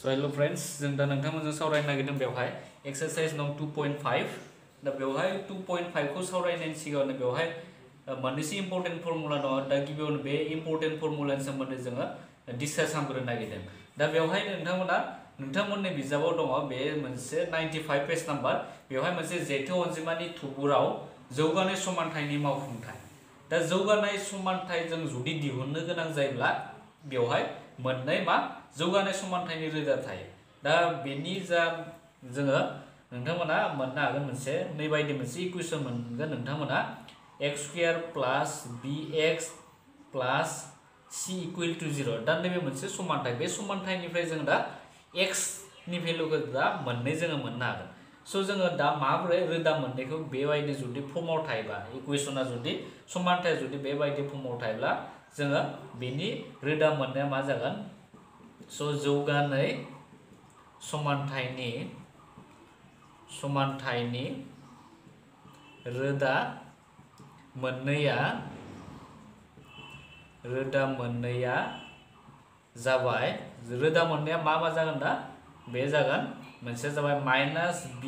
So hello friends, जों दा नोंथांमोनजों सावरायनो नागिरदों बेवहाय एक्सारसाइज नं 2.5 दा बेवहाय 2.5 खौ सावरायनायनि सिगाङावनो बेवहाय मोननैसो इम्पोर्टेन्ट फर्मुला दङ दा गिबियावनो बे इम्पोर्टेन्ट फर्मुलानि सोमोन्दै जोङो डिसकास खालामग्रोनो नागिरदों दा बेवहाय नोंथांमोननि बिजाबाव दङ बे मोनसे 95 पेज नाम्बार बेवहाय मोनसे जेथो अनजिमानि थुबुराव जौगानाय समानथायनि मावफुंथाय दा जौगानाय समानथाय जों जुदि दिहुननो गोनां जायोब्ला बेवहाय मोननै जौगानाय समानथायनि रोदा थायो दा बेनि जा जोङो नोंथांमोना मोननो हागोन मोनसे नैबायदि मोनसे इकुवेशन मोनगोन नोंथांमोना x² plus bx plus c equal to 0 दा नैबे मोनसे समानथाय बे समानथायनिफ्राय जों दा x नि भेलुखौ दा मोननै जोङो मोननो हागोन सो जोङो दा माबोरै रोदा मोननैखौ बेबायदि जुदि फर्माव थायोबा इकुवेशना जुदि समानथाया जुदि बेबायदि फर्माव थायोब्ला जोङो बेनि रोदा मोननाया मा जागोन सो जौगानाय समानथायनि रोदा मोननैया जाबाय रोदा मोननैया मा जागोन दा बे जागोन मोनसे जाबाय minus b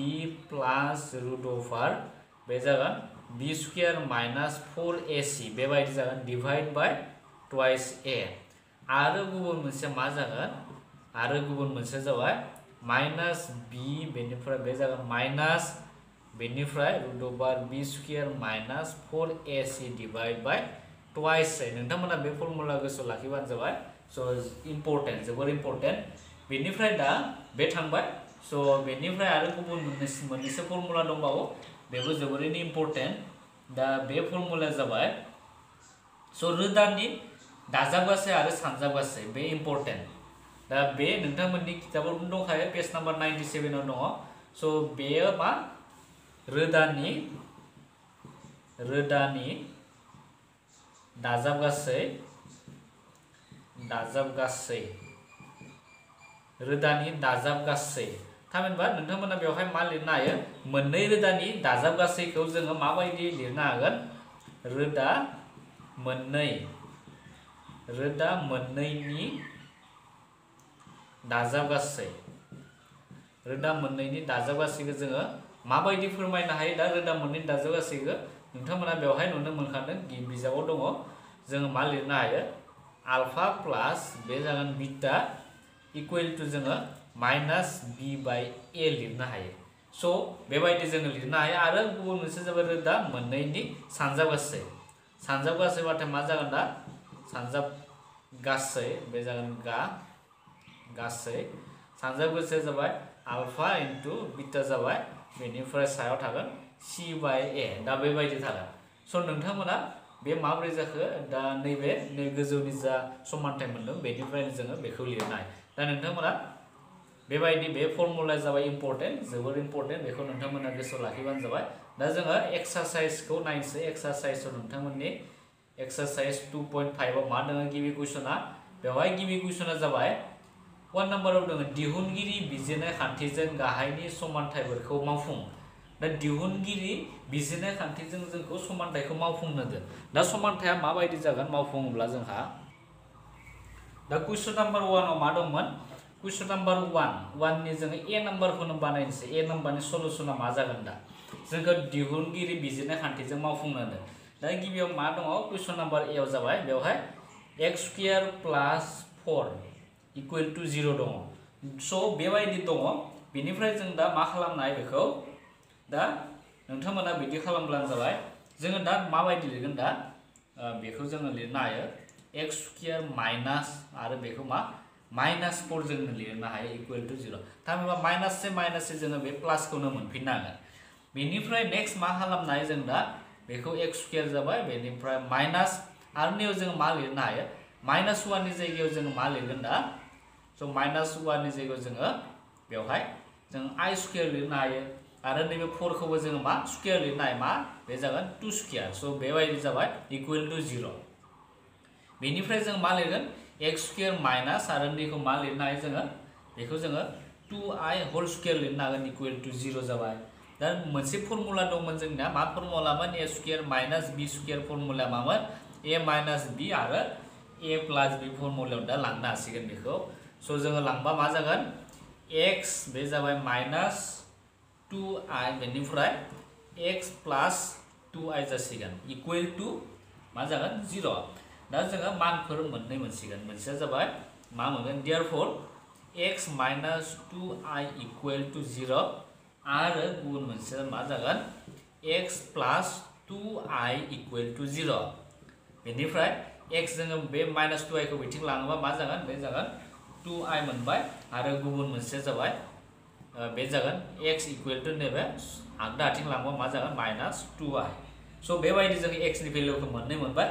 plus root over बे जागोन b स्क्वायर माइनस 4ac बेबायदि जागोन डिवाइड बाय ट्वाइस a आरो गुबुन मोनसे मा जागोन आरो गुबुन मोनसे जाबाय माइनस b बेनिफ्राय बे जागोन माइनस बेनिफ्राय root over b square minus 4ac divide by twice a नोंथांमोना बे फर्मुला गोसोआव लाखिबानो जाबाय सो इम्पोर्टेन्ट जोबोर इम्पोर्टेन्ट बेनिफ्राय दा बे थांबाय सो बेनिफ्राय आरो गुबुन मोननैसो फर्मुला दंबावो बेबो जोबोरैनो इम्पोर्टेन्ट दा बे फर्मुलाया जाबाय सो रोदानि दाजाबगासै आरो सानजाबगासै बे इम्पोर्टेन्ट दा बे नोंथांमोननि किताबाव दंखायो पेज नम्बर 97 आव दङ सो बेयो मा रोदानि दाजाबगासै थामहिनबा नोंथांमोना बेवहाय मा लिरनो हायो मोननै रोदानि दाजाबगासैखौ जोङो माबायदि लिरनो हागोन रोदा मोननैनि दाजाबगासैखौ जोङो माबायदि फोरमायनो हायो दा रोदा मोननैनि दाजाबगासैखौ नोंथांमोना बेवहाय नुनो मोनखादों बिजाबाव दङ जोङो मा लिरनो हायो अल्फा प्लस बे जागोन बीटा इक्वल टू जोङो माइनस b बाय a लिरनो हायो सो बेबायदि जोङो लिरनो हायो आरो गुबुन मोनसे जाबाय रोदा मोननैनि सानजाबगासै बाथाय मा जागोन दा सानजाबगासै बे जागोन गासै सानजाबगासै जाबाय अल्फा इनटू बीटा जाबाय बेनिफ्राय सायाव थागोन c बाय a दा बेबायदि थागोन सो नोंथांमोना बे माब्रै जाखो दा नैबे गोजौनि जा समानथाय मोनदों बेनिफ्रायनो जोङो बेखौ लिरनो हायो दा नोंथांमोना बेबायदि बे फर्मुलाया जाबाय इम्पोर्टेन्ट जोबोर इम्पोर्टेन्ट बेखौ नोंथांमोना गोसोआव लाखिबानो जाबाय दा जोङो एक्सारसाइजखौ नायनोसै एक्सारसाइजआव नोंथांमोननि एक्सारसाइज 2.5 आव मा दङ गिबि कुइसना बेवहाय गिबि कुइसना जाबाय 1 नम्बराव दङ दिहुनगिरि बिजिरनाय खान्थिजों गाहायनि समानथायफोरखौ मावफुं दा दिहुनगिरि बिजिरनाय खान्थिजों जोंखौ समानथायखौ मावफुंनो दो दा समानथाया माबायदि जागोन मावफुङोब्ला जोंहा दा कुइसन नम्बर 1 आव मा दंमोन कुइसन नम्बर 1 नि जोङो ए नम्बरखौनो बानायनोसै ए नम्बरनि सलुशना मा जागोन दा जोंखौ दिहुनगिरि बिजिरनाय खान्थिजों मावफुंनो दो दा गिबियाव मा दङ कुइसन नम्बर ए आव जाबाय बेवहाय x² प्लस 4 इक्वल टू 0 दङ सो बेबायदि दङ बेनिफ्राय जों दा मा खालामनो हायो बेखौ दा नोंथांमोना बिदि खालामब्लानो जाबाय जोङो दा माबायदि लिरगोन दा बेखौ जोङो लिरनो हायो x² माइनस आरो बेखौ मा माइनस 4 जोङो लिरनो हायो इक्वल टू 0 थामहिनबा माइनस से जोङो बे प्लासखौनो मोनफिननो हागोन बेनिफ्राय नेक्स्ट मा खालामनो हायो जों दा बेखौ x² जाबाय बेनिफ्राय माइनस आरो नैयाव जोङो मा लिरनो हायो माइनस 1 नि जायगायाव जोङो मा लिरगोन दा सो माइनस 1 नि जायगायाव जोङो बेवहाय जों i² लिरनो हायो आरो नैबे 4 खौबो जोङो मा स्क्वायर लिरनो हायो मा बे जागोन 2 स्क्वायर सो बेबायदि जाबाय इक्वल टू 0 बेनिफ्राय जों मा लिरगोन x² माइनस आरो नैखौ मा लिरनो हायो जोङो बेखौ जोङो 2i होल स्क्वायर लिरनो हागोन इक्वल टू 0 जाबाय दा मोनसे फर्मुला दंमोन जोंना मा फर्मुलामोन a² minus b square formula मामोन a माइनस b आरो a प्लस b फर्मुलायाव दा लांनो हासिगोन बेखौ सो जोङो लांबा मा जागोन x बे जाबाय माइनास 2i बेनिफ्राय x प्लास 2i जासिगोन इक्वल टू मा जागोन 0 दा जोङो मानफोर मोननै मोनसिगोन मोनसेया जाबाय मा मोनगोन therefore x minus 2i equal to 0 आरो गुबुन मोनसेया मा जागोन x plus 2i equal to 0 बेनिफ्राय x जोङो बे माइनास 2i खौ बिथिं लाङोबा मा जागोन बे जागोन 2i मोनबाय आरो गुबुन मोनसेया जाबाय बे जागोन x equal to नैबे आगदा आथिं लांबा मा जागोन माइनास 2i स' बेबायदि जों x नि भेल्युखौ मोननै मोनबाय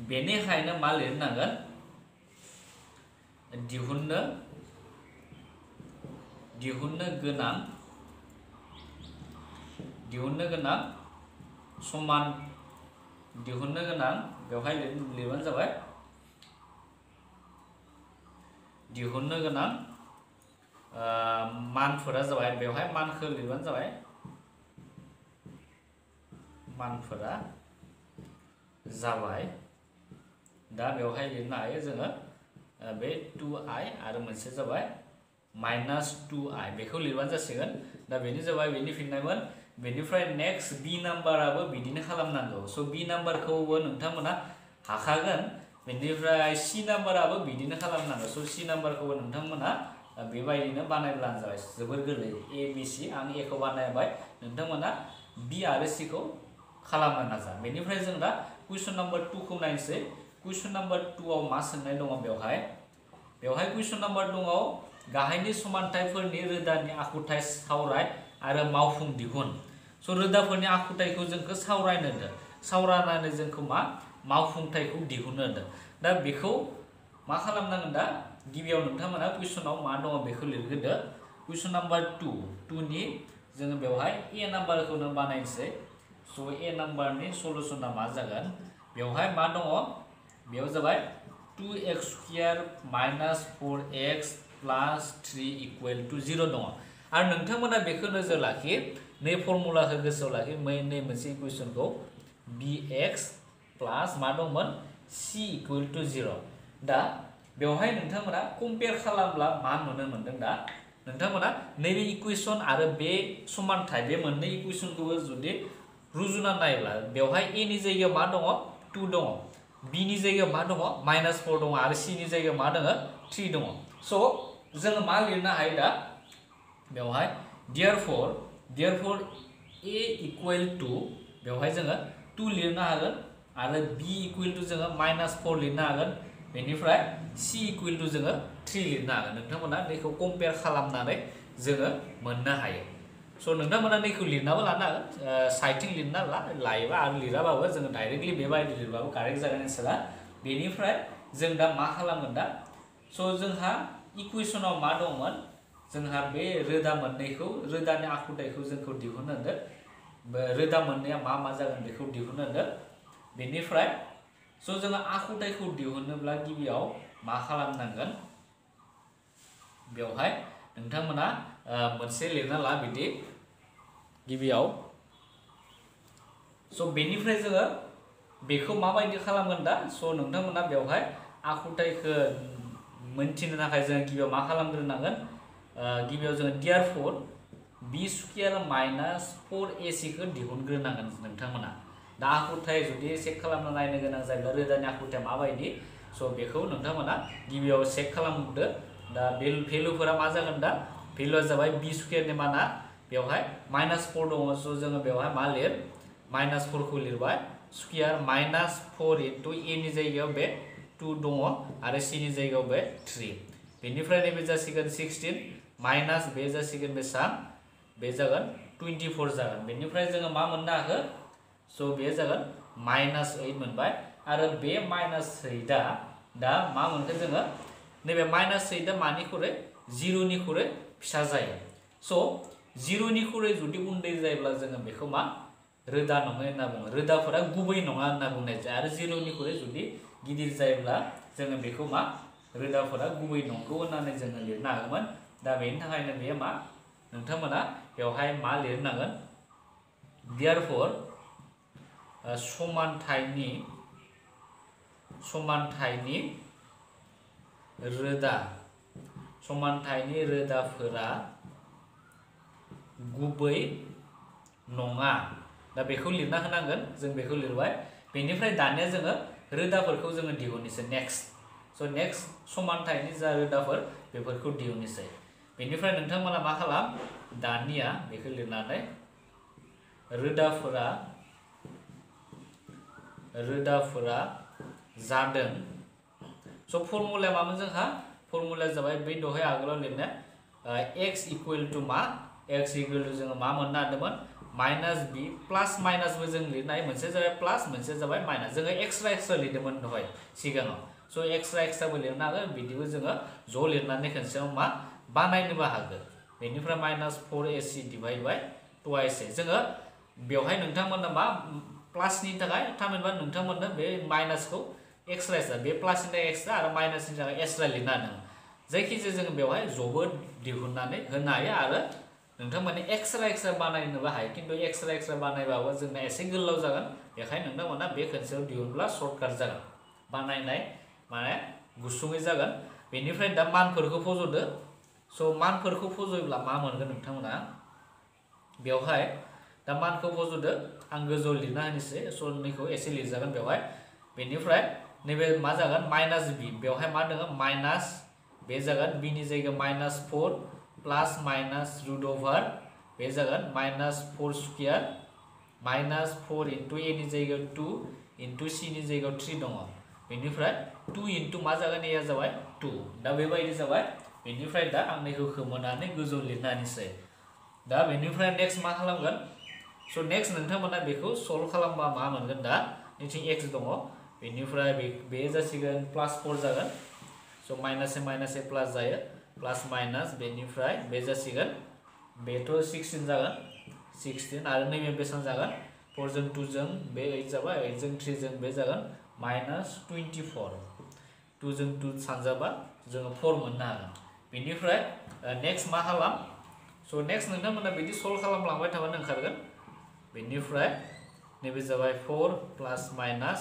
बेनिखायनो मा लिरनांगोन दिहुननो बेवहाय लिरबानो जाबाय दिहुननो गोनां मानफोरा जाबाय बेवहाय मानखौ लिरबानो जाबाय मानफोरा जाबाय दा बेवहाय लिरनो हायो जोङो बे 2i आरो मोनसे जाबाय माइनास 2i बेखौ लिरबानो जासिगोन दा बेनि जाबाय बेनि फिननायमोन बेनिफ्राय नेक्स्ट बी नाम्बाराबो बिदिनो खालामनांगौ स' बी नाम्बारखौबो नोंथांमोना हाखागोन बेनिफ्राय सी नाम्बाराबो बिदिनो खालामनांगौ स' सी नाम्बारखौबो नोंथांमोना बेबायदिनो बानायब्लानो जाबाय जोबोर गोरलै ए बी सी आं ए खौ बानायबाय नोंथांमोना बी आरो सी खौ खालामनो नाजा बेनिफ्राय जों दा कुइसन नाम्बार 2 खौ नायनोसै कुइसन नाम्बार 2 आव मा सोंनाय दङ बेवहाय कुइसन नाम्बार 2 आव गाहायनि समानथायफोरनि रोदानि आखुथाय सावराय आरो मावफुं दिहुन स' रोदाफोरनि आखुथायखौ जोंखौ सावरायनो होदों सावरायनानै जोंखौ मा मावफुंथायखौ दिहुननो होदों दा बेखौ मा खालामनांगोन दा गिबियाव नोंथांमोना कुइसनाव मा दङ बेखौ लिरग्रोदो कुइसन नाम्बार 2 नि जोङो बेवहाय ए नाम्बारखौनो बानायनोसै स' ए नाम्बारनि सलुसना मा जागोन बेवहाय मा दङ बेयाव जाबाय 2x² minus 4x plus 3 equal to 0 दङ आरो नोंथांमोना बेखौ नोजोर लाखि नै फर्मुलाखौ गोसोआव लाखि नै मोनसे इकुवेशनखौ bx प्लास मा दंमोन c equal to 0 दा बेवहाय नोंथांमोना कम्पेयार खालामब्ला मा नुनो मोनदों दा नोंथांमोना नैबे इकुवेशन आरो बे समानथाय बे मोननै इकुवेशनखौबो जुदि रुजुना नायब्ला बेवहाय a नि जायगायाव मा दङ 2 दङ b नि जायगायाव मा दङ -4 दङ आरो c नि जायगायाव मा दङ 3 दङ स' जोङो मा लिरनो हायो दा बेवहाय therefore a equal to बेवहाय जोङो 2 लिरनो हागोन आरो b equal to जोङो -4 लिरनो हागोन बेनिफ्राय c equal to जोङो 3 लिरनो हागोन नोंथांमोना बेखौ कम्पेयार खालामनानै जोङो मोननो हायो स' नोंथांमोना बेखौ लिरनाबो लानो हागोन साइटिं लिरना लायोबा आरो लिराबाबो जोङो डाइरेक्टलि बेबायदि लिरबाबो कारेक्ट जागोन एन्सारा बेनिफ्राय जों दा मा खालामगोन दा स' जोंहा इकुवेशनाव मा दंमोन जोंहा बे रोदा मोननैखौ रोदानि आखुथायखौ जोंखौ दिहुननो होदों रोदा मोननैया मा जागोन बेखौ दिहुननो होदों बेनिफ्राय स' जोङो आखुथायखौ दिहुननोब्ला गिबियाव मा खालामनांगोन बेवहाय नोंथांमोना मोनसे लिरना ला बिदि गिबियाव स' बेनिफ्राय जोङो बेखौ माबायदि खालामगोन दा स' नोंथांमोना बेवहाय आखुथायखौ मोनथिनो थाखाय जों गिबियाव मा खालामग्रोनांगोन गिबियाव जोङो therefore b² minus 4ac खौ दिहुनग्रोनांगोन नोंथांमोना दा आखुथाय जुदि चेक खालामना नायनो गोनां जायोब्ला रोदानि आखुथाया माबायदि स' बेखौ नोंथांमोना गिबियाव चेक खालामग्रोदो दा बे भेलुफोरा मा जागोन दा भेलुआ जाबाय b² नि माना बेवहाय -4 दङ स' जोङो बेवहाय मा लिर -4 खौ लिरबाय स्क्वायर -4 इनटु a नि जायगायाव बे 2 दङ आरो c नि जायगायाव बे 3 बेनिफ्राय नैबे जासिगोन 16 माइनास बे जासिगोन बेसां बे जागोन 24 जागोन बेनिफ्राय जोङो मा मोननो हाखो स' बे जागोन -8 मोनबाय आरो बे -8आ दा मा मोनखो जोङो नैबे -8आ मानिख्रुइ 0 निख्रुइ फिसा जायो स' 0 निख्रुइ जुदि उन्दै जायोब्ला जोङो बेखौ मा रोदा नङै होनना बुङो रोदाफोरा गुबै नङा होनना बुंनाय जायो आरो 0 निख्रुइ जुदि गिदिर जायोब्ला जोङो बेखौ मा रोदाफोरा गुबै नंगौ होननानै जोङो लिरनो हागौमोन दा बेनि थाखायनो बेयो मा नोंथांमोना बेवहाय मा लिरनांगोन therefore समानथायनि रोदा समानथायनि रोदाफोरा गुबै नङा। दा बेखौ लिरना होनांगोन, जों बेखौ लिरबाय। बेनिफ्राय दानिया जोङो रोदाफोरखौ जोङो दिहुननोसै नेक्स्ट। स' नेक्स्ट समानथायनि जा रोदाफोर बेफोरखौ दिहुननोसै। बेनिफ्राय नोंथांमोना मा खालाम, दानिया बेखौ लिरनानै रोदाफोरा जादों। स' फर्मुलाया मामोन जोंहा? फर्मुलाया जाबाय बै दहाय आगोलाव लिरनाय x इक्वल टु मा? x इक्वल टु जोङो मा मोननो हादोंमोन? माइनास बी प्लास माइनासबो जों लिरनाय, मोनसे जाबाय प्लास मोनसे जाबाय माइनास। जोङो एक्सट्रा लिरदोंमोन दहाय सिगाङाव। स' एक्सट्राबो लिरनो हागोन, बिदिबो जोङो ज' लिरनानै खनसेयाव मा बानायनोबो हागोन। बेनिफ्राय माइनास 4ac डिवाइड बाय 2ac। जोङो बेवहाय नोंथांमोननो मा प्लासनि थाखाय थामहिनबा नोंथांमोननो बे माइनासखौ एक्सट्रा बे प्लासनि थाखाय एक्सट्रा आरो माइनासनि थाखाय एक्सट्रा लिरनो हादों। जायखिजाया जोङो बेवहाय जबो दिहुननानै होनो हायो आरो नोंथांमोननि एक्सट्रा बानायनोबो हायो। खिन्थु एक्सट्रा बानायबाबो जोंना एसे गोलाव जागोन, बेखायनो नोंथांमोना बे खनसेयाव दिहुनब्ला सर्टकाट जागोन, बानायनाय माने गुसुङै जागोन। बेनिफ्राय दा मानफोरखौ फज'दो। स' मानफोरखौ फज'योब्ला मा मोनगोन नोंथांमोना? बेवहाय दा मानखौ फज'दो, आं गोजौआव लिरना होनोसै। स' नैखौ एसे लिरजागोन बेवहाय। बेनिफ्राय नैबे मा जागोन? माइनास बी। बेवहाय मा दङ? माइनास, बे जागोन बीनि जायगायाव माइनास 4 प्लास माइनास रुट अभार बे जागोन माइनास 4 स्क्वायर माइनास 4 इंटू ए नि जायगायाव 2 इंटू सी नि जायगायाव 3 दङ। बेनिफ्राय 2 इंटू मा जागोन? ए जाबाय 2। दा बेबायदि जाबाय। बेनिफ्राय दा आं नैखौ खोमोनानै गोजौ लिरना होनोसै। दा बेनिफ्राय नेक्स्ट मा खालामगोन? स' नेक्स्ट नोंथांमोना बेखौ सल्व खालामबा मा मोनगोन? दा नैथिं x दङ, बेनिफ्राय बे जासिगोन प्लास 4 जागोन। स' माइनास ए प्लास जायो, प्लास माइनास, बेनिफ्राय बे जासिगोन, बेथ' 16 जागोन, 16 आरो नैबे बेसेबां जागोन? 4 जों 2 जों बे 8 जाबाय, 8 जों 3 जों बे जागोन माइनास 24। 2 जों 2 सानजाबा जोङो 4 मोननो हागोन। बेनिफ्राय नेक्स्ट मा खालाम? स' नेक्स्ट नोंथांमोना बिदि सल्व खालामलांबाय थाबानो ओंखारगोन। बेनिफ्राय नैबे जाबाय 4 प्लास माइनास,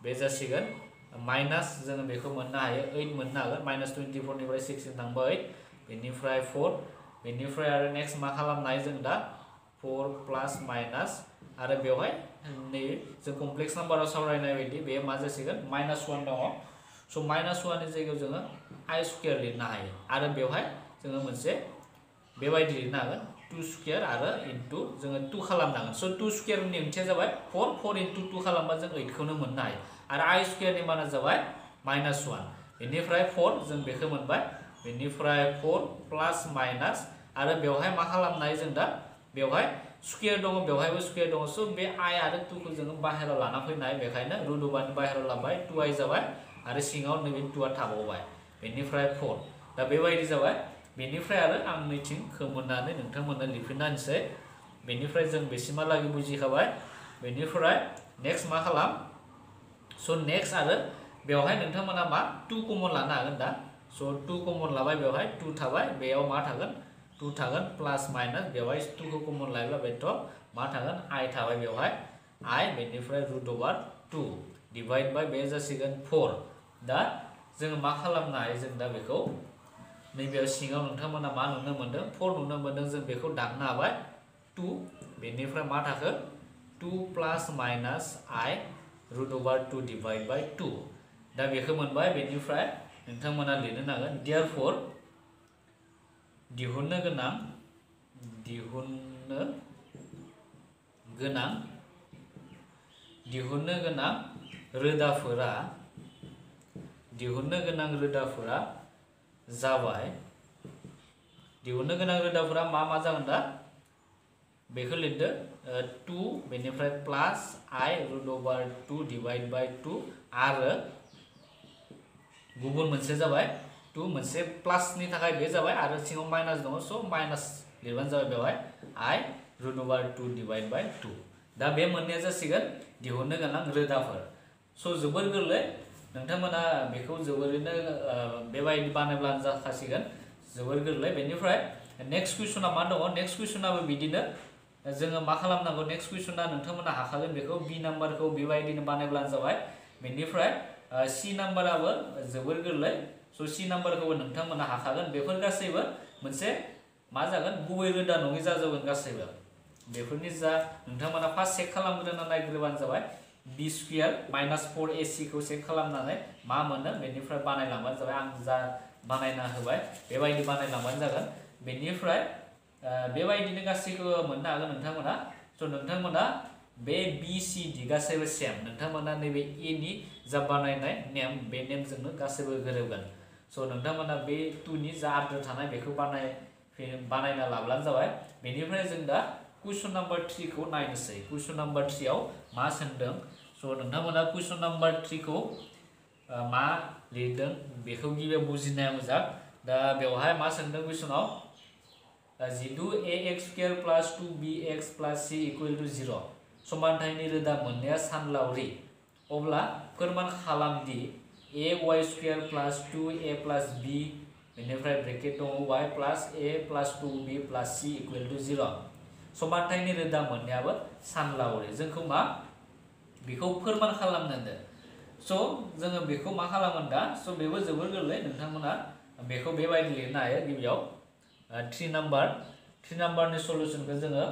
बे जासिगोन माइनास, जोङो बेखौ मोननो हायो 8 मोननो हागोन। माइनास 24 निफ्राय 16 थांबा 8, बेनिफ्राय 4, बेनिफ्राय आरो नेक्स्ट मा खालामनो हायो जों दा? 4 प्लास माइनास आरो बेवहाय नै जों कमप्लेक्स नाम्बाराव सावरायनाय बायदि बे मा जासिगोन? माइनास 1 दङ। स' माइनास 1 नि जायगायाव जोङो आइ स्क्वायर लिरनो हायो आरो बेवहाय जोङो मोनसे बेबायदि लिरनो हागोन 2 स्क्वायर आरो इनटु जोङो 2 खालामनो हागोन। स' 2 स्क्वायरनि ओंथिया जाबाय 4 इनटु 2 खालामबा जों 8 खौनो मोननो हायो आरो आइ स्क्वायरनि माना जाबाय माइनास 1। बेनिफ्राय 4 जों बेखौ मोनबाय। बेनिफ्राय 4 प्लास माइनास आरो बेवहाय मा खालामनो हायो जों दा? बेवहाय स्क्वायर दङ, बेवहायबो स्क्वायर दङ। स' बे आइ आरो 2 खौ जोङो बाहेरायाव लाना फैनो हायो, बेखायनो रुट अभारनि बाहेरायाव लाबाय, 2i जाबाय आरो सिङाव नैबे 2आ थाबावबाय। बेनिफ्राय 4, दा बेबायदि जाबाय। बेनिफ्राय आरो आं नैथिं खोमोननानै नोंथांमोननो लिरफिनना होनोसै। बेनिफ्राय जों बेसिमहालागै बुजिखाबाय। बेनिफ्राय नेक्स्ट मा खालाम? स' नेक्स्ट आरो बेवहाय नोंथांमोना मा 2 कमन लानो हागोन दा। स' 2 कमन लाबाय, बेवहाय 2 थाबाय, बेयाव मा थागोन? 2 थागोन प्लास माइनास, बेवहाय 2 खौ कमन लायोब्ला बेथ' मा थागोन? आइ थाबाय बेवहाय आइ, बेनिफ्राय रुट अभार 2 डिवाइड बाय बे जासिगोन 4। दा जोङो मा खालामनो हायो? जों दा बेखौ नैबेयाव सिङाव नोंथांमोना मा नुनो मोन्दों? 4 नुनो मोन्दों। जों बेखौ दाननो हाबाय 2, बेनिफ्राय मा थाखो? 2 प्लास minus I route over 2 divide by 2। दा बेखौ मोनबाय। बेनिफ्राय नोंथांमोना लिरनो नांगोन देयरफर दिहुननो गोनां रोदाफोरा जाबाय। दिहुननो गोनां रोदाफोरा मा मा जागोन दा? बेखौ लिरदो 2, बेनिफ्राय प्लास आइ रुट अभार 2 डिवाइड बाय 2 आरो गुबुन मोनसे जाबाय 2, मोनसे प्लासनि थाखाय बे जाबाय आरो सिङाव माइनास दङ। स' माइनास लिरबानो जाबाय बेवहाय आइ रुट अभार 2 डिवाइड बाय 2। दा बे मोननैया जासिगोन दिहुननो गोनां रोदाफोर। स' जोबोर गोरलै, नोंथांमोना बेखौ जोबोरैनो बेबायदि बानायब्लानो जाखासिगोन, जोबोर गोरलै। बेनिफ्राय नेक्स्ट कुइसना मा दङ? नेक्स्ट कुइसनाबो बिदिनो जोङो मा खालामनांगौ? नेक्स्ट कुइसना नोंथांमोना हाखागोन बेखौ, बी नाम्बारखौ बेबायदिनो बानायब्लानो जाबाय। बेनिफ्राय सि नाम्बाराबो जोबोर गोरलै, स' C नाम्बारखौबो नोंथांमोना हाखागोन बेफोर गासैबो मोनसे मा जागोन गुबै रोदा नङै जाजोबगोन गासैबो बेफोरनि जा नोंथांमोना फार्स्ट चेक खालामग्रोना नायग्रोबानो जाबाय b स्क्वायर माइनास 4ac खौ चेक खालामनानै मा मोनो बेनिफ्राय बानायलांबानो जाबाय आं जा बानायना होबाय बेबायदि बानायलांबानो जागोन बेनिफ्राय बेबायदिनो गासैखौबो मोननो हागोन नोंथांमोना स' नोंथांमोना बे b c d गासैबो सेम नोंथांमोना नैबे a नि जा बानायनाय नेम बे नेमजोंनो गासैबो गोरोबगोन स' नोंथांमोना बे 2 नि जा आद्रा थानाय बेखौ बानायना लाब्लानो जाबाय बेनिफ्राय जों दा कुइसन नाम्बार 3 खौ नायनोसै कुइसन नाम्बार 3 आव मा सोंदों स' नोंथांमोना कुइसन नाम्बार 3 खौ मा लिरदों बेखौ गिबियाव बुजिनाया मोजां दा बेवहाय मा सोंदों कुइसनाव जिदु ax square plus 2bx plus c equal to 0 समानथायनि रोदा मोननाया सानलावरि अब्ला फोरमान खालाम दि ay square plus 2a plus b बेनिफ्राय ब्रेकेट दङ y plus a plus 2b plus c equal to 0 समानथायनि रोदा मोननायाबो सानलावरि जोंखौ मा बेखौ फोरमान खालामनो होदों स' जोङो बेखौ मा खालामगोन दा स' बेबो जोबोर गोरलै नोंथांमोना बेखौ बेबायदि लिरनो हायो गिबियाव 3 नाम्बारनि सलुशनखौ जोङो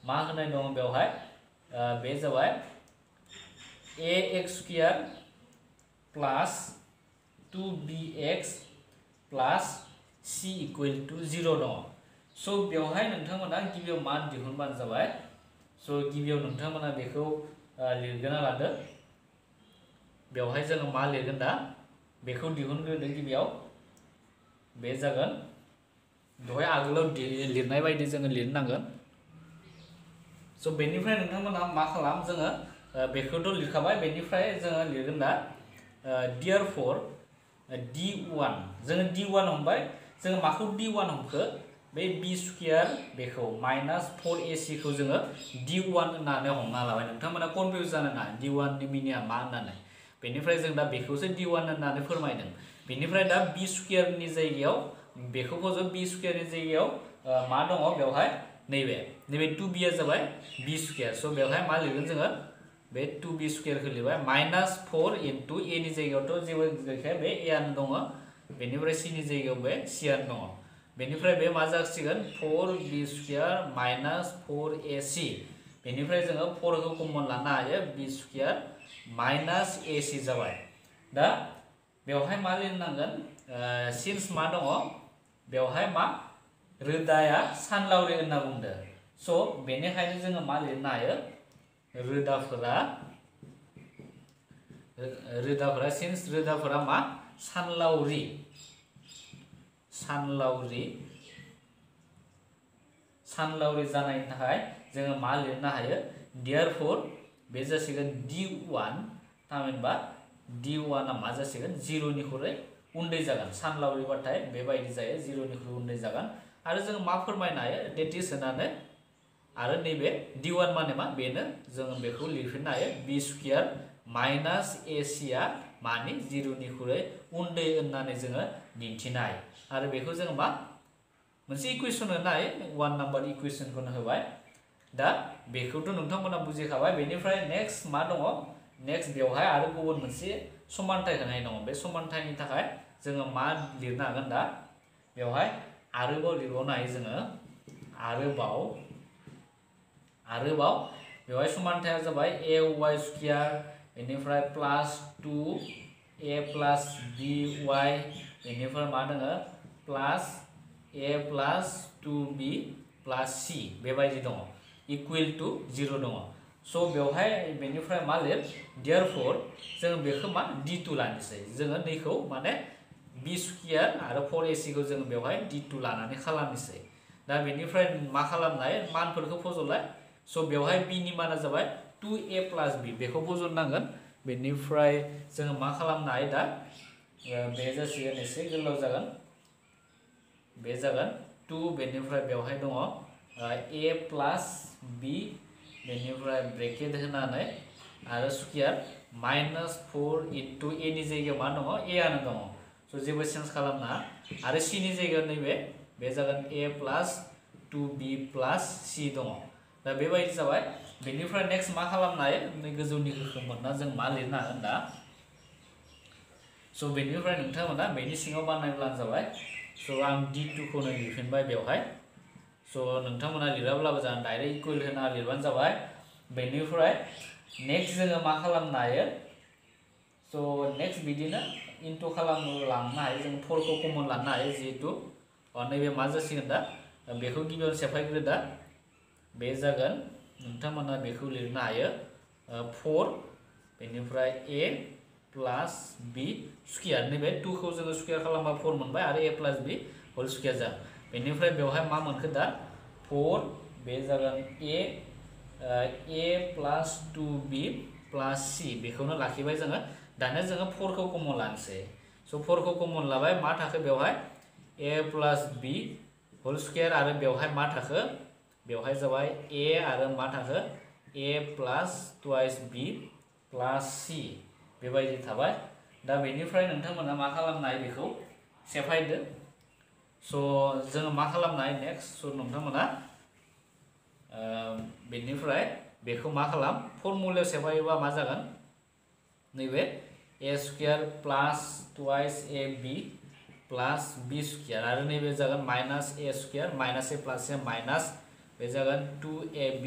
मा होनाय दङ बेवहाय बे जाबाय ax square plus 2bx plus c equal to 0 दङ स' बेवहाय नोंथांमोना गिबियाव मान दिहुनबानो जाबाय स' गिबियाव नोंथांमोना बेखौ लिरगोना लादो बेवहाय जोङो मा लिरगोन दा बेखौ दिहुनग्रोदो गिबियाव बे जागोन दहाय आगोलाव लिरनाय बायदि जोङो लिरनांगोन स' बेनिफ्राय नोंथांमोना मा खालाम जोङो बेखौथ' लिरखाबाय बेनिफ्राय जोङो लिरगोन दा therefore d1 जोङो d1 हमबाय जोङो माखौ d1 हमखो बे b स्क्वायर बेखौ माइनास 4ac खौ जोङो d1 होननानै हमना लाबाय नोंथांमोना कनफ्यूज जानो नाङा d1 नि मिनिंआ मा होननानै बेनिफ्राय जों दा बेखौसो d1 होननानै फोरमायदों बेनिफ्राय दा b स्क्वायर नि जायगायाव बेखौ फजो b स्क्वायर नि जायगायाव मा दङ बेवहाय नैबे 2b आ जाबाय b स्क्वायर स' बेवहाय मा लिरगोन जोङो बे 2b स्क्वायर खौ लिरबाय माइनास 4 इनटू a नि जायगायावथ' जेबो गैखाया बे a आनो दङ बेनिफ्राय c नि जायगायाव बे c आनो दङ बेनिफ्राय बे मा जासिगोन 4b स्क्वायर माइनास 4ac बेनिफ्राय जोङो 4 खौ कमन लानो हायो b स्क्वायर माइनास ac जाबाय दा बेवहाय मा लिरनांगोन सिन्स मा दङ बेवहाय मा रोदाया सानलावरि होनना बुंदों स' बेनिखायनो जोङो मा लिरनो हायो रोदाफोरा सिन्स रोदाफोरा मा सानलावरि जानायनि थाखाय जोङो मा लिरनो हायो therefore बे जासिगोन d1 थामहिनबा d1 आ मा जासिगोन 0 निख्रुइ उन्दै जागोन सानलावरिबाथाय बेबायदि जायो 0 निख्रुइ उन्दै जागोन आरो जों मा फोरमायनो हायो that is होनानै आरो नैबे d1 माने मा बेनो जों बेखौ लिरफिननो हायो b स्क्वायर माइनास ac आ मानि 0 निख्रुइ उन्दै होननानै जोङो दिन्थिनो हायो आरो बेखौ जों मा मोनसे इक्वेशन होनो हायो 1 नाम्बार इक्वेशनखौनो होबाय दा बेखौथ' नोंथांमोना बुजिखाबाय बेनिफ्राय नेक्स्ट मा दङ नेक्स्ट बेवहाय आरो गुबुन मोनसे समानथाय होनाय दङ बे समानथायनि थाखाय जोङो मा लिरनो हागोन दा बेवहाय आरोबाव लिरबावनो हायो जोङो आरोबाव बेवहाय समानथाया जाबाय ay स्क्वायर बेनिफ्राय प्लस 2a प्लस by बेनिफ्राय मा दङ plus a plus 2b plus c बेबायदि दङ इक्वल टू 0 दङ स' बेवहाय बेनिफ्राय मा लिर therefore जों बेखौ मा d2 लानोसै जोङो नैखौ माने b स्क्वायर आरो 4ac खौ जों बेवहाय d2 लानानै खालामनोसै दा बेनिफ्राय मा खालामनाय मानफोरखौ फज'लाय स' बेवहाय b नि माना जाबाय 2a प्लस b बेखौ फज'नांगोन बेनिफ्राय जोङो मा खालामनो हायो दा बे जासिगोन एसे गोलाव जागोन बे जागोन 2 बेनिफ्राय बेवहाय दङ a प्लस b बेनिफ्राय ब्रेकेट होनानै आरो स्क्वायर माइनास 4 इनटू a नि जायगायाव मा दङ a आनो दङ स' जेबो चेन्ज खालामना आरो c नि जायगायाव नैबे बे जागोन a plus 2b plus c दङ दा बेबायदि जाबाय बेनिफ्राय नेक्स्ट मा खालामनो हायो नै गोजौनि गोखोम मोनना जों मा लिरनो हागोन दा स' बेनिफ्राय नोंथांमोना बेनि सिङाव बानायब्लानो जाबाय। स' आं D2 खौनो लिरफिनबाय बेवहाय। स' नोंथांमोना लिराब्लाबो जागोन, डाइरेक्ट इकुवेल होना लिरबानो जाबाय। बेनिफ्राय नेक्स्ट जोङो मा खालामनो हायो? स' नेक्स्ट बिदिनो इनटु खालामलांनो हायो, जों 4 खौ कमन लानो हायो जिहेतु नैबे मा जासिगोन दा, बेखौ गिबियाव सेफायग्रो दा। बे जागोन नोंथांमोना बेखौ लिरनो हायो 4 बेनिफ्राय a प्लस b स्क्वायर। नैबे 2 खौ जोङो स्क्वायर खालामबा 4 मोनबाय आरो a plus b whole square जागोन। बेनिफ्राय बेवहाय मा मोनखो दा 4 बे जागोन a plus 2b plus c बेखौनो लाखिबाय जोङो। दानिया जोङो 4 खौ कमन लानोसै। स' 4 खौ कमन लाबाय, मा थाखो बेवहाय a plus b whole square आरो बेवहाय मा थाखो, बेवहाय जाबाय a आरो मा थाखो a plus twice b plus c बेबायदि थाबाय। दा बेनिफ्राय नोंथांमोना मा खालामनो हायो, बेखौ सेफायदो। स' जोङो मा खालामनो हायो नेक्स्ट, स' नोंथांमोना बेनिफ्राय बेखौ मा खालाम, फर्मुलायाव सेफायोबा मा जागोन, नैबे a square plus twice ab plus b square आरो नैबे जागोन minus a square minus a plus a minus बे जागोन 2ab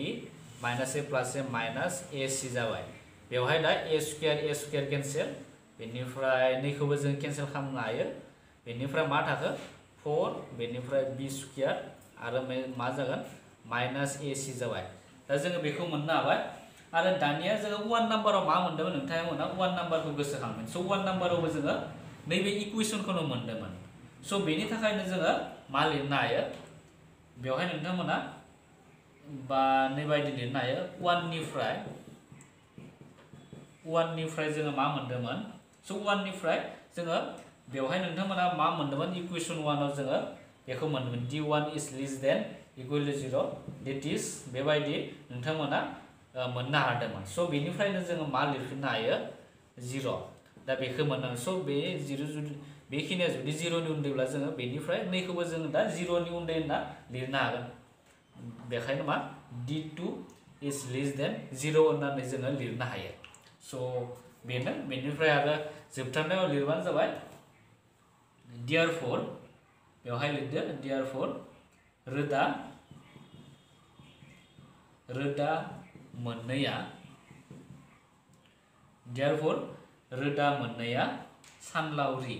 minus a plus a minus ac जाबाय। बेवहाय दा a स्क्वायर केन्सेल, बेनिफ्राय नैखौबो जों केन्सेल खालामनो हायो। बेनिफ्राय मा थाखो 4 बेनिफ्राय b स्क्वायर आरो मा जागोन माइनास ac जाबाय। दा जोङो बेखौ मोननो हाबाय। आरो दानिया जोङो 1 नाम्बाराव मा मोन्दोंमोन, नोंथांमोना 1 नाम्बारखौ गोसोखांगोन। स' 1 नाम्बारावबो जोङो नैबे इकुवेसनखौनो मोन्दोंमोन। स' बेनि थाखायनो जोङो मा लिरनो हायो, बेवहाय नोंथांमोना बा नैबायदि लिरनो हायो 1 निफ्राय जोङो मा मोन्दोंमोन। स' 1 निफ्राय जोङो बेवहाय नोंथांमोना मा मोन्दोंमोन, इकुवेसन 1 आव जोङो बेखौ मोन्दोंमोन d1 इज less than equal two 0 date इज बेबायदि नोंथांमोना मोननो हादोंमोन। स' बेनिफ्रायनो जोङो मा लिरफिननो हायो 0। दा बेखौ मोननो, स' बे 0 जुदि बेखिनिया जुदि 0 नि उन्दैब्ला जोङो बेनिफ्राय नैखौबो जोङो दा 0 नि उन्दै होनना लिरनो हागोन। बेखायनो मा d2 इज लेस देन 0 होननानै जोङो लिरनो हायो। स' बेनो, बेनिफ्राय आरो जोबथारनायाव लिरबानो जाबाय देयारफर, बेवहाय लिरदो देयारफर रोदा मोननैया सानलावरि।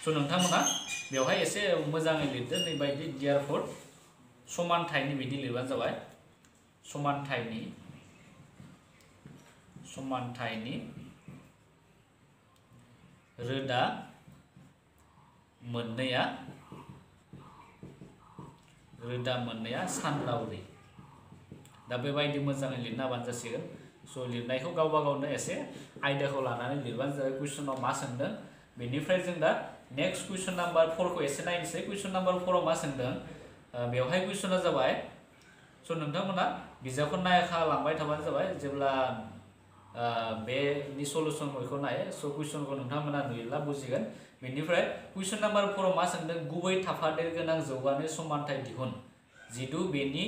स' नोंथांमोना बेवहाय एसे मोजाङै लिरदो नैबायदि देयारफर समानथायनि बिदि लिरबानो जाबाय। समानथायनि रोदा मोननैया सानलावरि। दा बेबायदि मोजाङै लिरना होबानो जासिगोन। स' लिरनायखौ गावबा गावनो एसे आयदाखौ लानानै लिरबानो जाबाय, कुइसनाव मा सोंदों। बेनिफ्राय जों दा नेक्स्ट कुइसन नाम्बार 4 खौ एसे नायनोसै। कुइसन नाम्बार 4 आव मा सोंदों, बेवहाय कुइसना जाबाय, स' नोंथांमोना बिजाबखौ नायखालांबाय थाबानो जाबाय। जेब्ला बेनि सलुसनखौ बेखौ नायो, स' कुइसनखौ नोंथांमोना नुयोब्ला बुजिगोन। बेनिफ्राय कुइसन नाम्बार 4 आव मा सोंदों, गुबै थाफादेर गोनां जौगानाय समानथाय दिहुन जितु बेनि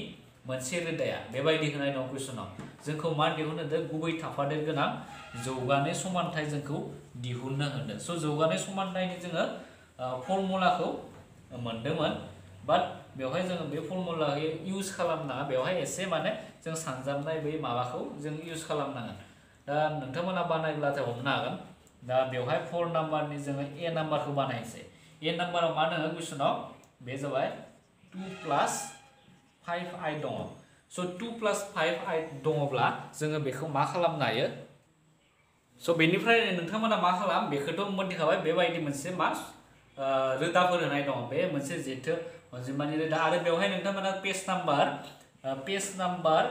मोनसे रोदाया बेबायदि होनाय दं कुइसनाव। जोंखौ मा दिहुननो होदों, गुबै थाफादेर गोनां जौगानाय समानथाय जोंखौ दिहुननो होदों। स' जौगानाय समानथायनि जोङो फर्मुलाखौ मोन्दोंमोन, बाट बेवहाय जोङो बे फर्मुलाखौ इउज खालामनाङा। बेवहाय एसे माने जों सानजाबनाय बै माबाखौ जों इउज खालामनांगोन। दा नोंथांमोना बानायब्लाथाय हमनो हागोन। दा बेवहाय 4 नाम्बारनि जोङो ए नाम्बारखौ बानायनोसै। ए नाम्बाराव मा दङ कुइसनाव, बे जाबाय 2 प्लस 5i दङ। स' 2 प्लस 5i दङब्ला जोङो बेखौ मा खालामनो हायो। स' बेनिफ्राय नोंथांमोना मा खालाम, बेखौथ' मोनथिखाबाय बेबायदि मोनसे मा रोदाफोर होनाय दङ, बे मोनसे जेथो अनजिमानि रोदा। आरो बेवहाय नोंथांमोना पेज नाम्बार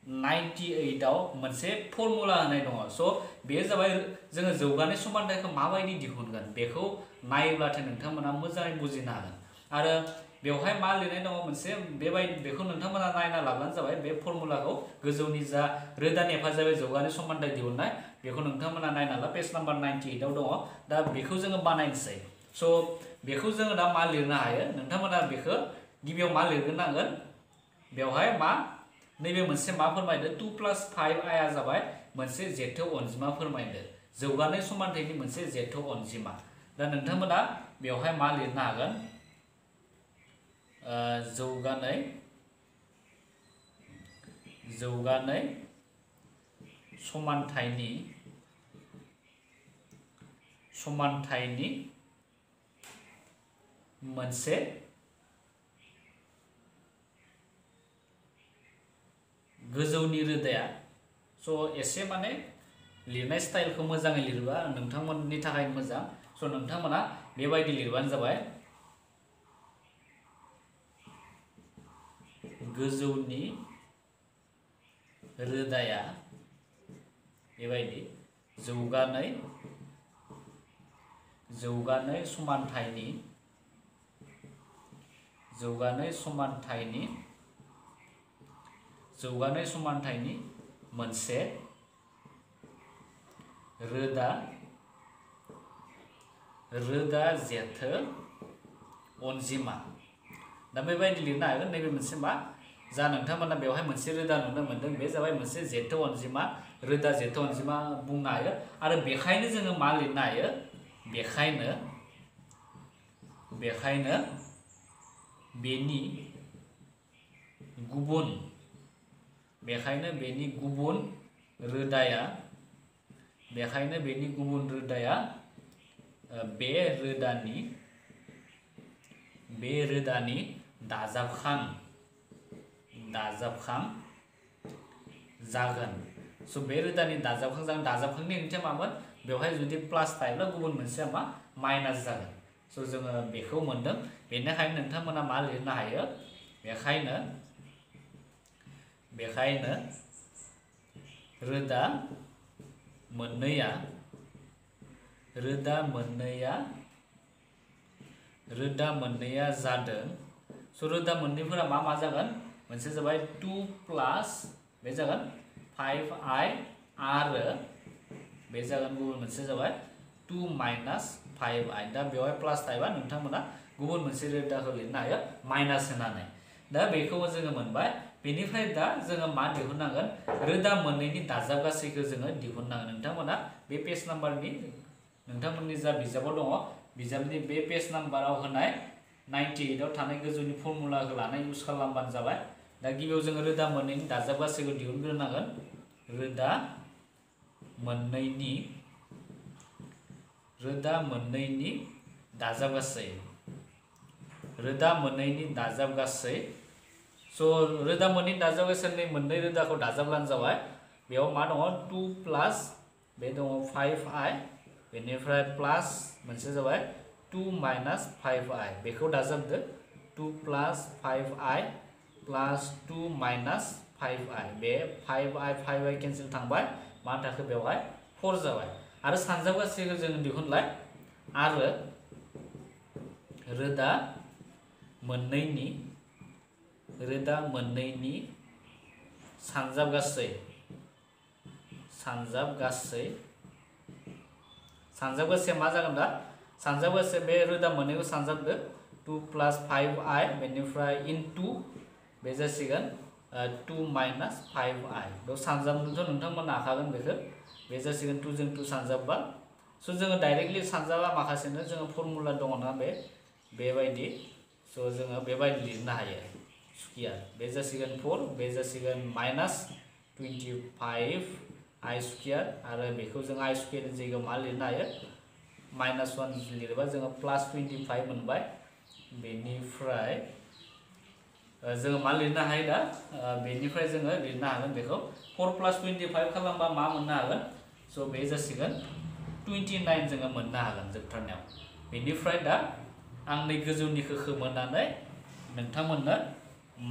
98 आव मोनसे फर्मुला होनाय दङ। स' बेयो जाबाय जोङो जौगानाय समानथायखौ माबायदि दिहुनगोन बेखौ नायोब्लाथाय नोंथांमोना मोजाङै बुजिनो हागोन। आरो बेवहाय मा लिरनाय दङ मोनसे बेबायदि, बेखौ नोंथांमोना नायना लाब्लानो जाबाय। बे फर्मुलाखौ गोजौनि जा रोदानि हेफाजाबै जौगानाय समानथाय दिहुननाय, बेखौ नोंथांमोना नायना ला, पेज नाम्बार 98 आव दङ। दा बेखौ जोङो बानायनोसै। स' बेखौ जोङो दा मा लिरनो हायो, नोंथांमोना बेखौ गिबियाव मा लिरग्रोनांगोन, बेवहाय मा नैबे मोनसे मा फोरमायदो 2 प्लस 5i आ जाबाय मोनसे जेथो अनजिमा फोरमायनो जौगानाय समानथायनि मोनसे जेथो अनजिमा दा नोंथांमोना बेवहाय मा लिरनो हागोन जौगानाय समानथायनि मोनसे गोजौनि रोदाया स' एसे माने लिरनाय स्टाइलखौ मोजाङै लिरबा नोंथांमोननि थाखाय मोजां स' नोंथांमोना बेबायदि लिरबानो जाबाय गोजौनि रोदाया बेबायदि जौगानाय समानथायनि मोनसे रोदा जेथो अनजिमा दा बेबायदि लिरनो हागोन नैबे मोनसे मा जा नोंथांमोना बेवहाय मोनसे रोदा नुनो मोनदों बे जाबाय मोनसे जेथो अनजिमा रोदा जेथो अनजिमा बुंनो हायो आरो बेखायनो जोङो मा लिरनो हायो बेखायनो बेनि गुबुन रोदाया बे रोदानि दाजाबखां जागोन स' बे रोदानि दाजाबखां जागोन दाजाबखांनि ओंथिया मामोन बेवहाय जुदि प्लास थायोब्ला गुबुन मोनसेया मा माइनास जागोन स' जोङो बेखौ मोनदों बेनिखायनो नोंथांमोना मा लिरनो हायो बेखायनो रोदा मोननैया जादों स' रोदा मोननैफोरा मा जागोन मोनसे जाबाय 2 प्लास बे जागोन 5i आरो बे जागोन गुबुन मोनसे जाबाय 2 माइनास 5i दा बेवहाय प्लास थायोबा नोंथांमोना गुबुन मोनसे रोदाखौ लिरनो हायो माइनास होनानै दा बेखौ जोङो मोनबाय बेनिफ्राय दा जोङो मा दिहुननांगोन रोदा मोननैनि दाजाब गासैखौ जोङो दिहुननांगोन नोंथांमोना बे पेज नाम्बारनि नोंथांमोननि जा बिजाबाव दङ बिजाबनि बे पेज नाम्बाराव होनाय 98 आव थानाय गोजौनि फर्मुलाखौ लानाय इउज खालामबानो जाबाय दा गिबियाव जोङो रोदा मोननैनि दाजाब गासैखौ दिहुनग्रोनांगोन रोदा मोननैनि दाजाब गासै स' रोदा मोननैनि दाजाब गासै मोननै रोदाखौ दाजाबलानो जाबाय बेयाव मा दङ 2 प्लास बे दङ 5i बेनिफ्राय प्लास मोनसे जाबाय 2 माइनास 5i बेखौ दाजाबदो 2 प्लास 5i प्लास 2 माइनास 5i बे 5i केन्सेल थांबाय मा थाखो बेवहाय 4 जाबाय आरो सानजाब गासैखौ जों दिहुनलाय आरो रोदा मोननैनि सानजाब गासै मा जागोन दा सानजाब गासै बे रोदा मोननैखौ सानजाबदो 2 प्लास 5i बेनिफ्राय इनटु बे जासिगोन 2 माइनास 5i बेयाव सानजाबनोथ' नोंथांमोना हाखागोन बेखौ बे जासिगोन 2 जों 2 सानजाबबा स' जोङो डाइरेक्टलि सानजाबा माखासेनो जोङो फर्मुला दङ ना बेबायदि स' जोङो बेबायदि लिरनो हायो स्कुयार बे जासिगोन 4 बे जासिगोन माइनास 25i स्कुयार आरो बेखौ जों i स्कुयारनि जायगायाव मा लिरनो हायो माइनास 1 लिरबा जोङो प्लास 25 मोनबाय बेनिफ्राय जोङो मा लिरनो हायो दा बेनिफ्राय जोङो लिरनो हागोन बेखौ 4 प्लास 25 खालामबा मा मोननो हागोन स' बे जासिगोन 29 जोङो मोननो हागोन जोबथारनायाव बेनिफ्राय दा आं नै गोजौनिखौ खोमोनानै नोंथांमोननो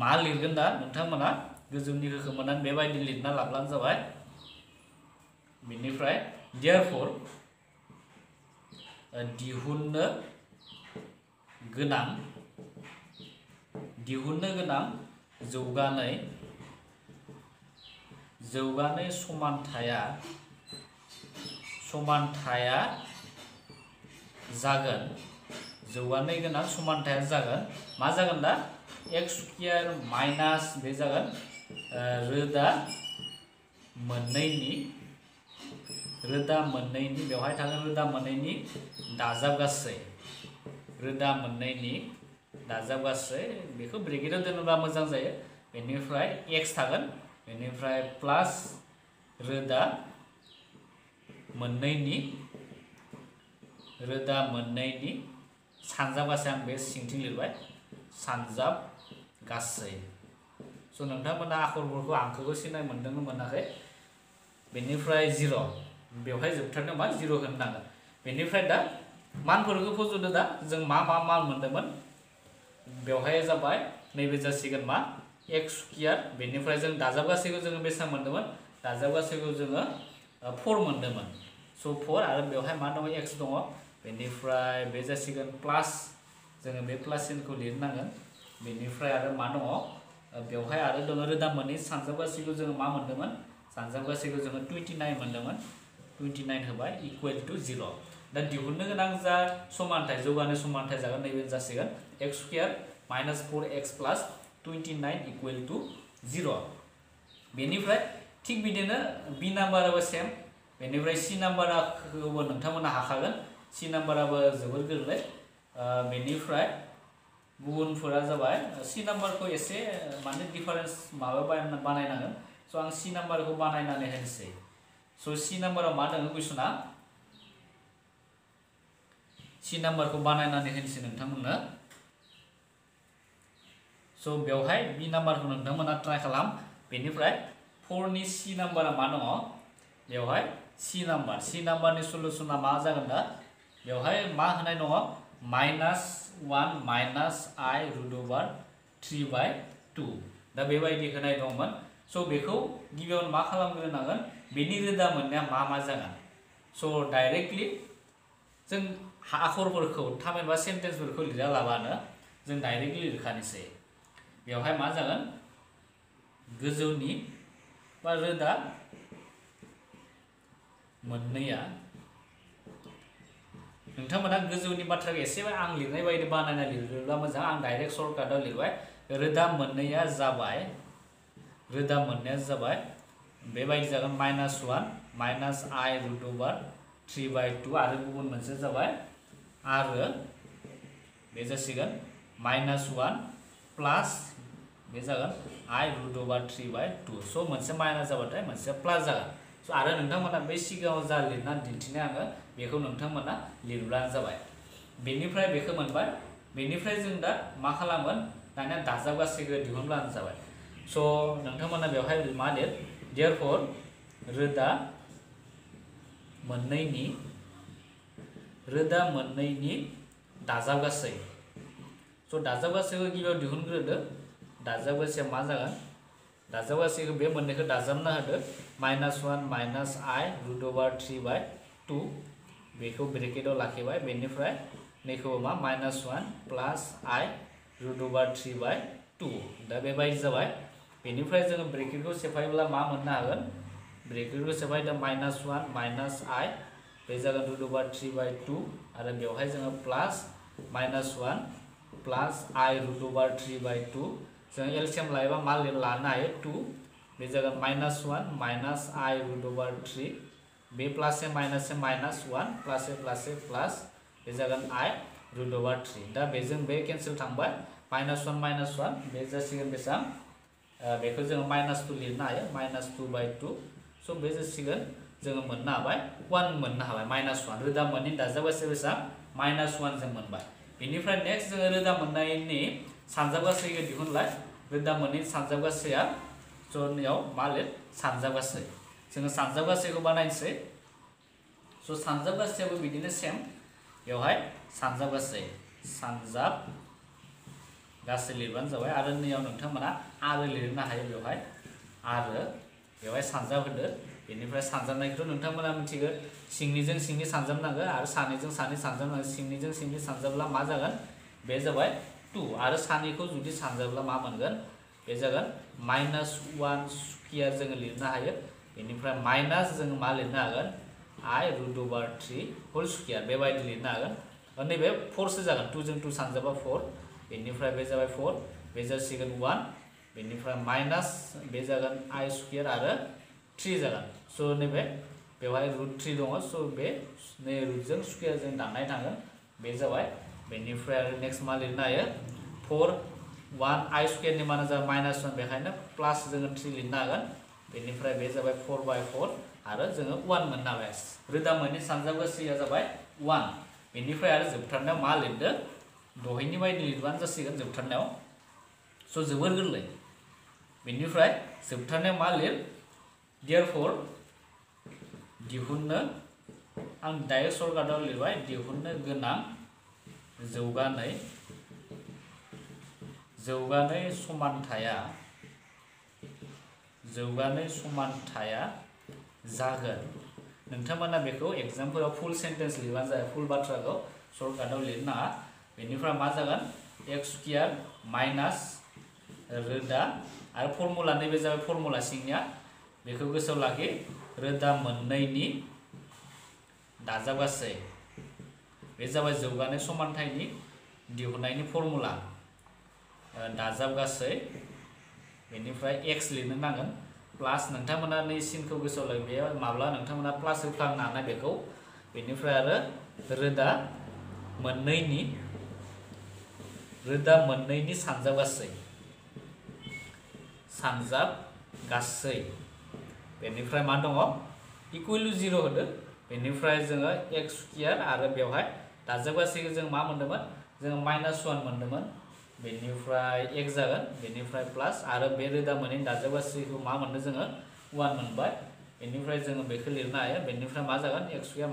मा लिरगोन दा नोंथांमोना गोजौनिखौ खोमोनानै बेबायदि लिरना लाब्लानो जाबाय बेनिफ्राय therefore दिहुननो गोनां जौगानाय समानथाया जागोन मा जागोन दा x स्कुयार माइनास बे जागोन रोदा मोननैनि रोदा मोननैनि बेवहाय थागोन रोदा मोननैनि दाजाब गासै रोदा मोननैनि दाजाब गासै बेखौ ब्रेकेटाव दोनोब्ला मोजां जायो बेनिफ्राय x थागोन बेनिफ्राय प्लास रोदा मोननैनि सानजाब गासै आं बे सिंथिं लिरबाय सानजाब गासै स' नोंथांमोना आखरफोरखौ हांखोखौ सिनाय मोनदोंना मोनाखै बेनिफ्राय 0 बेवहाय जोबथारनायाव मा 0 होनो नांगोन बेनिफ्राय दा मानफोरखौ फज'दो दा जों मा मान मोनदोंमोन बेवहाय जाबाय नैबे जासिगोन मा x स्क्वायर बेनिफ्राय जों दाजाब गासैखौ जोङो बेसेबां मोनदोंमोन दाजाब गासैखौ जोङो 4 मोनदोंमोन स' 4 आरो बेवहाय मा दङ x दङ बेनिफ्राय बे जासिगोन प्लास जोङो बे प्लास सिनखौ लिरनांगोन बेनिफ्राय आरो मा दङ बेवहाय आरो दङ रोदा मोननै सानजाब गासैखौ जोङो मा मोनदोंमोन सानजाब गासैखौ जोङो 29 मोनदोंमोन 29 होबाय इकुवेल टु 0 दा दिहुननो गोनां जा समानथाय जौगानाय समानथाय जागोन नैबे जासिगोन x स्क्वायर माइनास 4x प्लास 29 इकुवेल टु 0 बेनिफ्राय थिग बिदिनो बी नाम्बाराबो सेम बेनिफ्राय सी नाम्बारखौबो नोंथांमोना हाखागोन सी नाम्बाराबो जोबोर गोरलै बेनिफ्राय गुबुनफोरा जाबाय सी नाम्बारखौ एसे माने डिफारेन्स माबा बानायनांगोन स' आं सी नाम्बारखौ बानायनानै होनोसै स' सी नाम्बाराव मा दङ कुइसना सी नाम्बारखौ बानायनानै होनोसै नोंथांमोननो स' बेवहाय बी नाम्बारखौ नोंथांमोना ट्राइ खालाम बेनिफ्राय 4 नि सी नाम्बारा मा दङ बेवहाय सी नाम्बारनि सलुसना मा जागोन दा बेवहाय मा होनाय दङ -1 माइनास I रुट ओभार 3/2 दा बेबायदि होनाय दंमोन स' बेखौ गिबियावनो मा खालामग्रोनांगोन बेनि रोदा मोननाया मा जागोन स' डाइरेक्टलि जों आखरफोरखौ थामहिनबा सेन्टेन्सफोरखौ लिरालाबानो जों डाइरेक्टलि लिरखानोसै बेवहाय मा जागोन गोजौनि बा रोदा मोननैया नोंथांमोना गोजौनि बाथ्राखौ एसे आं लिरनाय बायदि बानायना लिरोब्ला मोजां आं डाइरेक्ट सर्टकाटाव लिरबाय रोदा मोननैया जाबाय बेबायदि जागोन -1 माइनास I रुट ओभार 3/2 आरो गुबुन मोनसे जाबाय आरो बे जासिगोन -1 प्लास बे जागोन I रुट ओभार 3/2 स' मोनसे माइनास जाबाथाय मोनसे प्लास जागोन स' आरो नोंथांमोना बे सिगाङाव जा लिरना दिन्थिनाय आङो बेखौ नोंथांमोना लिरब्लानो जाबाय बेनिफ्राय बेखौ मोनबाय बेनिफ्राय जों दा मा खालामगोन दानिया दाजाब गासैखौ दिहुनब्लानो जाबाय स' नोंथांमोना बेवहाय मा लिर देयरफर रोदा मोननैनि दाजाब गासै स' दाजाब गासैखौ गिबियाव दिहुनग्रोदो दाजाब गासैया मा जागोन दाजाब गासैखौ बे मोननैखौ दाजाबना होदो -1 माइनास I रुट ओभार 3/2 बेखौ ब्रेकेटाव लाखिबाय बेनिफ्राय नैखौबो मा -1 प्लास I रुट ओभार 3/2 दा बेबायदि जाबाय बेनिफ्राय जोङो ब्रेकेटखौ सेफायोब्ला मा मोननो हागोन ब्रेकेटखौ सेफायदो -1 माइनास I बे जागोन रुट ओभार 3/2 आरो बेवहाय जोङो प्लास -1 प्लास I रुट ओभार 3/2 जों एलसिएम लायोबा मा लानो हायो 2 बे जागोन -1 माइनास I रुट ओभार 3 बे प्लास से माइनास -1 प्लास प्लास बे जागोन I रुट ओभार 3 दा बेजों बे केन्सेल थांबाय -1 बे जासिगोन बेसेबां बेखौ जोङो -2 लिरनो हायो -2/2 स' बे जासिगोन जोङो मोननो हाबाय 1 मोननो हाबाय -1 रोदा मोननै दाजाब गासै बेसेबां -1 जों मोनबाय बेनिफ्राय नेक्स्ट जोङो रोदा मोननायनि सानजाब गासैखौ दिहुनलाय रोदा मोननै सानजाब गासैया स' नैयाव मा लिर सानजाब गासै जोङो सानजाब गासैखौ बानायनोसै स' सानजाब गासैयाबो बिदिनो सेम बेवहाय सानजाब गासै लिरबानो जाबाय आरो नैयाव नोंथांमोना आरो लिरनो हायो बेवहाय सानजाब होदो बेनिफ्राय सानजाबनायखौथ' नोंथांमोना मिथिगौ सिंनिजों सिंनि सानजाबनांगौ आरो सानैजों सानै सानजाबनांगौ सिंनिजों सिंनि सानजाबला मा जागोन बे जाबाय 2 आरो सानैखौ जुदि सानजाबला मा मोनगोन बे जागोन -1 स्क्वायर जोङो लिरनो हायो बेनिफ्राय माइनास जोङो मा लिरनो हागोन I root over 3 whole square बेबायदि लिरनो हागोन नैबे 4 सो जागोन 2 जों 2 सानजाबा 4 बेनिफ्राय बे जाबाय 4 बे जासिगोन 1 बेनिफ्राय माइनास बे जागोन I स्क्वायर आरो 3 जागोन स' नैबे बेवहाय √3 दङ स' बे नै रुटजों स्कुवेर जों दाननाय थागोन बे जाबाय बेनिफ्राय आरो नेक्स्ट मा लिरनो हायो 4 1 i स्कुवेर नि माना जाबाय -1 बेखायनो प्लास जोङो 3 लिरनो हागोन बेनिफ्राय बे जाबाय 4/4 आरो जोङो 1 मोननो हाबाय रोदा मोननै सानजाबगा सिया जाबाय 1 बेनिफ्राय आरो जोबथारनायाव मा लिरदो दहायनि बायदि लिरबानो जासिगोन जोबथारनायाव स' जोबोर गोरलै बेनिफ्राय जोबथारनायाव मा लिर therefore दिहुननो आं डाइरेक्ट सर्टकाटाव लिरबाय दिहुननो गोनां जौगानाय समानथाया जागोन नोंथांमोना बेखौ एग्जामफोराव फुल सेन्टेन्स लिरबानो जायो फुल बाथ्राखौ सर्टकाटाव लिरनो नाङा बेनिफ्राय मा जागोन x² माइनास रोदा आरो फर्मुला नैबे जाबाय फर्मुला सिंनिया बेखौ गोसोआव लाखि रोदा मोननैनि दाजाबगासै बे जाबाय जौगानाय समानथायनि दिहुननायनि फर्मुला दाजाबगासै बेनिफ्राय x लिरनो नांगोन प्लास नोंथांमोना नै सिनखौ गोसोआव लाखि बे माब्ला नोंथांमोना प्लास होफ्लांनो हानाय बेखौ बेनिफ्राय आरो रोदा मोननैनि सानजाबगासै बेनिफ्राय मा दङ इकुवेल टु 0 होदो बेनिफ्राय जोङो x² आरो बेवहाय दाजाबगासैखौ जों मा मोन्दोंमोन जोङो -1 मोन्दोंमोन बेनिफ्राय x जागोन बेनिफ्राय प्लास आरो बे रोदा मोननैनि दाजाबगासैखौ मा मोनदों जोङो 1 मोनबाय बेनिफ्राय जोङो बेखौ लिरनो हायो बेनिफ्राय मा जागोन x² -a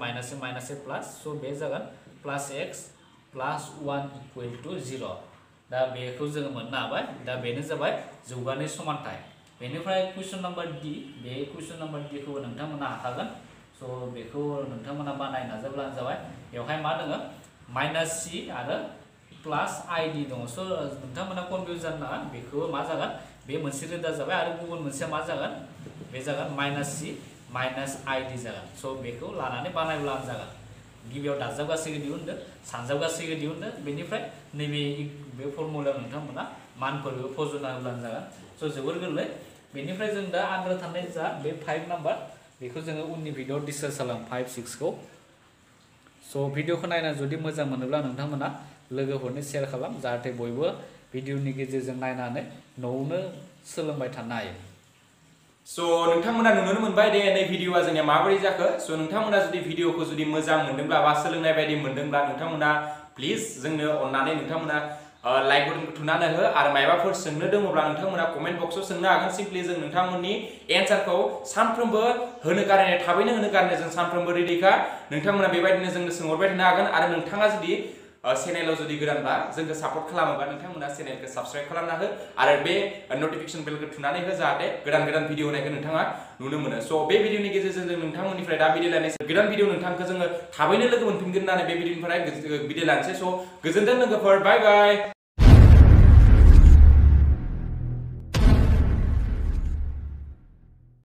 प्लास स' बे जागोन प्लास x प्लास 1 इकुवेल टु 0 दा बेखौ जोङो मोननो हाबाय दा बेनो जाबाय जौगानाय समानथाय बेनिफ्राय कुइसन नाम्बार डी बे कुइसन नाम्बार डी खौ नोंथांमोना हाखागोन स' बेखौ नोंथांमोना बानायनो नाजाब्लानो जाबाय बेवहाय मा दङ -c आरो प्लास id दङ स' नोंथांमोना कनफिउज जानो नाङा बेखौ मा जागोन बे मोनसे रोदा जाबाय आरो गुबुन मोनसेया मा जागोन बे जागोन -c -id जागोन स' बेखौ लानानै बानायब्लानो जागोन गिबियाव दाजाबगासैखौ दिहुनदो सानजाबगासैखौ दिहुनदो बेनिफ्राय नैबे बे फर्मुलायाव नोंथांमोना मानफोरखौ फज'ना होब्लानो जागोन स' जोबोर गोरलै बेनिफ्राय जों दा आद्रा थानाय जा बे 5 नाम्बार बेखौ जोङो उननि भिडिअ'आव डिसकास खालाम 5 6 खौ स' भिडिअ'खौ नायना जुदि मोजां मोनोब्ला नोंथांमोना लोगोफोरनो शेयार खालाम जाहाथे बयबो भिडिअ'नि गेजेरजों नायनानै न'आवनो सोलोंबाय थानो हायो स' नोंथांमोना नुनो मोनबाय दे नै भिडिअ'आ जोंनिया माबोरै जाखो स' नोंथांमोना जुदि भिडिअ'खौ जुदि मोजां मोनदोंब्ला बा सोलोंनाय बायदि मोनदोंब्ला नोंथांमोना प्लिज जोंनो अननानै नोंथांमोना लाइक बटनखौ थुनानै हो आरो मायबाफोर सोंनो दङब्ला नोंथांमोना कमेन्ट बक्सआव सोंनो हागोन सिम्पलि जों नोंथांमोननि एन्सारखौ सानफ्रोमबो होनो गारनाय थाबैनो होनो गारनाय जों सानफ्रोमबो रेडिखा नोंथांमोना बेबायदिनो जोंनो सोंहरबाय थानो हागोन आरो नोंथाङा जुदि चेनेलाव जुदि गोदानबा जोंखौ सापर्ट खालामोबा नोंथांमोना चेनेलखौ साबस्क्राइब खालामना हो आरो बे नटिफिकेसन बेलखौ थुनानै हो जाहाथे गोदान भिडिअ होनायखौ नोंथाङा नुनो मोनो स' बे भिडिअनि गेजेरजों जों नोंथांमोननिफ्राय दा बिदाय लानोसै गोदान भिडिअ नोंथांखौ जोङो थाबैनो लोगो मोनफिनगोन होननानै बे भिडिअनिफ्राय बिदाय लानोसै स' गोजोनथों लोगोफोर बाय बाय